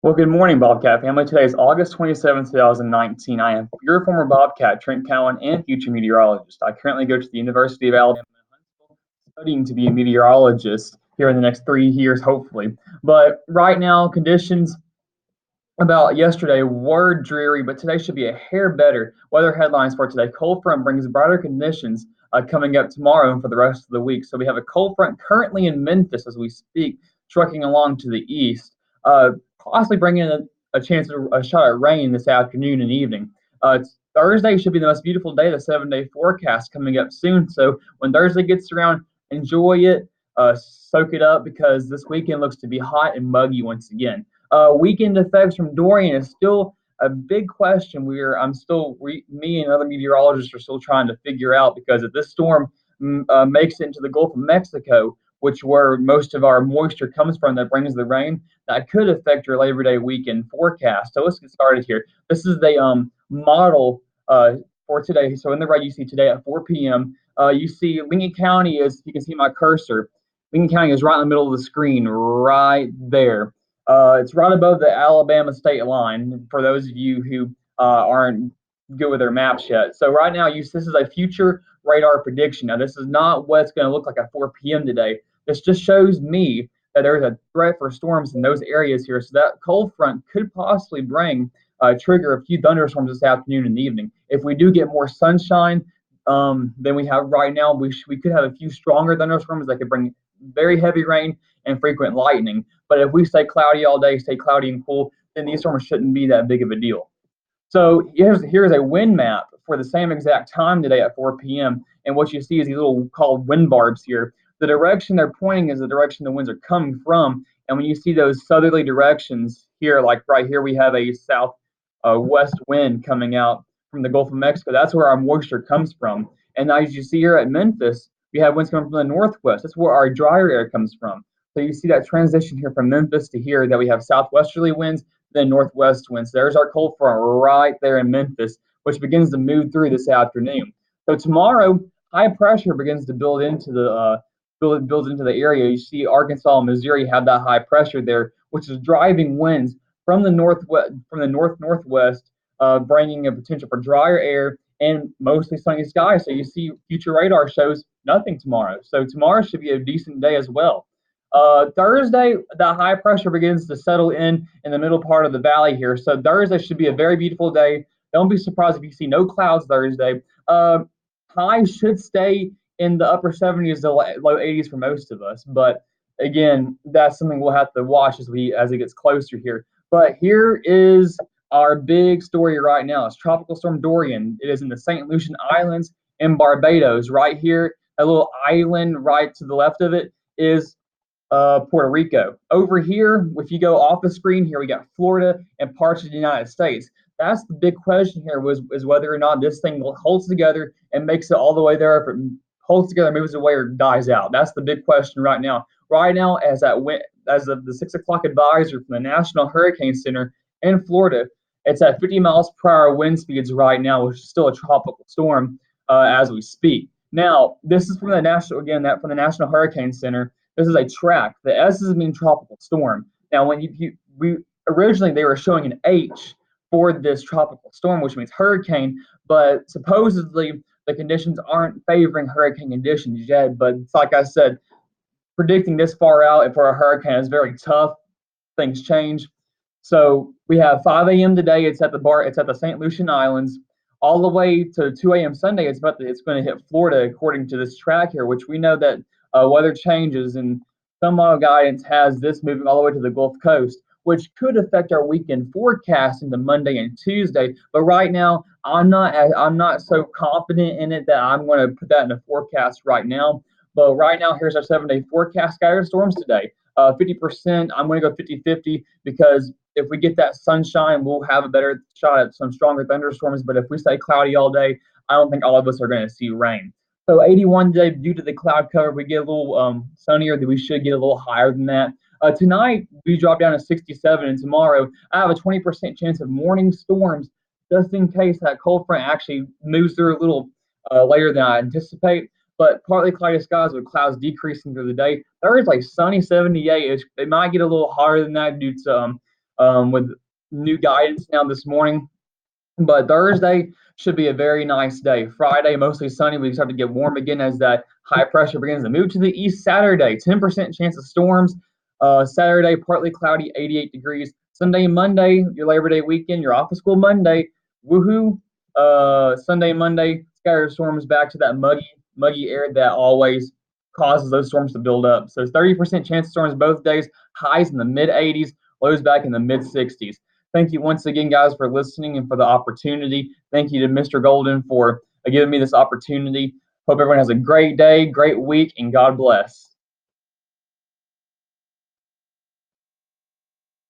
Well, good morning, Bobcat family. Today is August 27th, 2019. I am your former Bobcat, Trent Cowan, and future meteorologist. I currently go to the University of Alabama in Huntsville, studying to be a meteorologist here in the next 3 years, hopefully. But right now, conditions about yesterday were dreary, but today should be a hair better. Weather headlines for today: cold front brings brighter conditions coming up tomorrow and for the rest of the week. So we have a cold front currently in Memphis as we speak, trucking along to the east, possibly bringing a chance of a shot at rain this afternoon and evening. Thursday should be the most beautiful day. The 7-day forecast coming up soon. So when Thursday gets around, enjoy it, soak it up because this weekend looks to be hot and muggy once again. Weekend effects from Dorian is still a big question. Me and other meteorologists are still trying to figure out because if this storm makes it into the Gulf of Mexico, which where most of our moisture comes from that brings the rain, that could affect your Labor Day weekend forecast. So let's get started here. This is the model for today. So in the red, you see today at 4 p.m. You see Lincoln County is, you can see my cursor. Lincoln County is right in the middle of the screen, right there. It's right above the Alabama state line for those of you who aren't good with their maps yet. So right now, this is a future radar prediction. Now, this is not what it's going to look like at 4 p.m. today. This just shows me that there's a threat for storms in those areas here. So that cold front could possibly trigger a few thunderstorms this afternoon and evening. If we do get more sunshine than we have right now, we could have a few stronger thunderstorms that could bring very heavy rain and frequent lightning. But if we stay cloudy all day, stay cloudy and cool, then these storms shouldn't be that big of a deal. So here's a wind map for the same exact time today at 4 p.m. And what you see is these little called wind barbs here. The direction they're pointing is the direction the winds are coming from. And when you see those southerly directions here, like right here, we have a south west wind coming out from the Gulf of Mexico. That's where our moisture comes from. And as you see here at Memphis, we have winds coming from the northwest. That's where our drier air comes from. So you see that transition here from Memphis to here that we have southwesterly winds, then northwest winds. There's our cold front right there in Memphis, which begins to move through this afternoon. So tomorrow, high pressure begins to build into the area. You see Arkansas and Missouri have that high pressure there, which is driving winds from the northwest, bringing a potential for drier air and mostly sunny skies. So you see future radar shows nothing tomorrow. So tomorrow should be a decent day as well. Thursday, the high pressure begins to settle in the middle part of the valley here. So Thursday should be a very beautiful day. Don't be surprised if you see no clouds Thursday. Highs should stay in the upper 70s to low 80s for most of us. But again, that's something we'll have to watch as it gets closer here. But here is our big story right now. It's Tropical Storm Dorian. It is in the St. Lucian Islands in Barbados. Right here, a little island right to the left of it is Puerto Rico. Over here, if you go off the screen here, we got Florida and parts of the United States. That's the big question here is whether or not this thing holds together and makes it all the way there. If it holds together, moves away, or dies out. That's the big question right now. Right now, as of the 6 o'clock advisory from the National Hurricane Center in Florida, it's at 50 miles per hour wind speeds right now, which is still a tropical storm as we speak. Now, this is from the National Hurricane Center. This is a track. The S is mean tropical storm. Now, when we originally they were showing an H for this tropical storm, which means hurricane, but supposedly the conditions aren't favoring hurricane conditions yet. But it's like I said, predicting this far out for a hurricane is very tough. Things change. So we have 5 a.m. today. It's at the St. Lucian Islands. All the way to 2 a.m. Sunday, it's going to hit Florida according to this track here, which we know that weather changes and some model guidance has this moving all the way to the Gulf Coast, which could affect our weekend forecast into Monday and Tuesday. But right now, I'm not so confident in it that I'm going to put that in a forecast right now. But right now, here's our 7-day forecast. Scattered storms today. 50%, I'm going to go 50-50 because if we get that sunshine, we'll have a better shot at some stronger thunderstorms. But if we stay cloudy all day, I don't think all of us are going to see rain. So 81 today, due to the cloud cover, we get a little sunnier. We should get a little higher than that. Tonight, we drop down to 67, and tomorrow, I have a 20% chance of morning storms just in case that cold front actually moves through a little later than I anticipate. But partly cloudy skies with clouds decreasing through the day. Thursday, sunny 78. It might get a little hotter than that due to with new guidance now this morning. But Thursday should be a very nice day. Friday, mostly sunny. We start to get warm again as that high pressure begins to move to the east. Saturday, 10% chance of storms. Saturday, partly cloudy, 88 degrees. Sunday, Monday, your Labor Day weekend, you're off of school Monday. Woohoo. Sunday, Monday, scattered storms back to that muggy air that always causes those storms to build up. So 30% chance of storms both days, highs in the mid 80s, lows back in the mid 60s. Thank you once again, guys, for listening and for the opportunity. Thank you to Mr. Golden for giving me this opportunity. Hope everyone has a great day, great week, and God bless.